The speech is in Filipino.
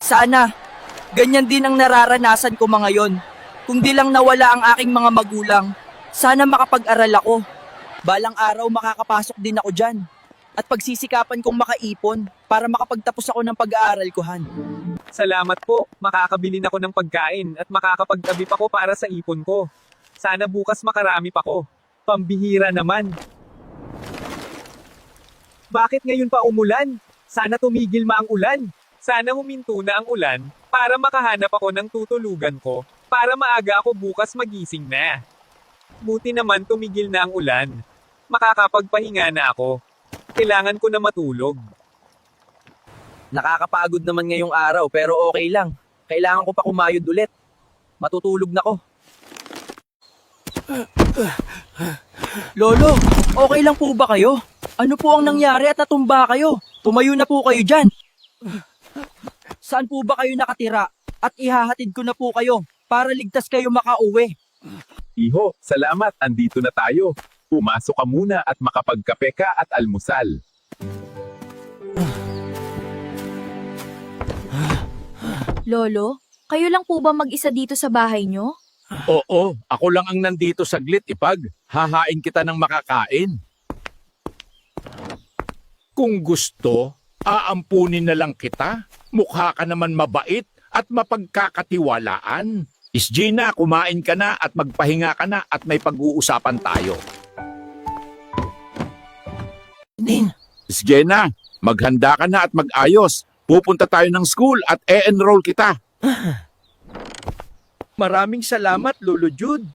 Sana, ganyan din ang nararanasan ko mga yon. Kung di lang nawala ang aking mga magulang, sana makapag-aral ako. Balang araw makakapasok din ako dyan. At pagsisikapan kong makaipon para makapagtapos ako ng pag-aaral ko, Han. Salamat po, makakabili na ako ng pagkain at makakapagtabi pa ko para sa ipon ko. Sana bukas makarami pa ko. Pambihira naman. Bakit ngayon pa umulan? Sana tumigil ang ulan. Sana huminto na ang ulan para makahanap ako ng tutulugan ko para maaga ako bukas magising na. Buti naman tumigil na ang ulan. Makakapagpahinga na ako. Kailangan ko na matulog. Nakakapagod naman ngayong araw pero okay lang. Kailangan ko pa kumayod ulit. Matutulog na ko. Lolo, okay lang po ba kayo? Ano po ang nangyari at natumba kayo? Tumayo na po kayo dyan. Saan po ba kayo nakatira? At ihahatid ko na po kayo para ligtas kayo makauwi. Iho, salamat, andito na tayo. Pumasok ka muna at makapagkape ka at almusal. Lolo, kayo lang po ba mag-isa dito sa bahay nyo? Oo, ako lang ang nandito saglit, Ipag. Hahain kita ng makakain. Kung gusto, aampunin na lang kita. Mukha ka naman mabait at mapagkakatiwalaan. Gina, kumain ka na at magpahinga ka na at may pag-uusapan tayo. Gina, maghanda ka na at mag-ayos. Pupunta tayo ng school at e-enroll kita. Maraming salamat, Lolo Jude.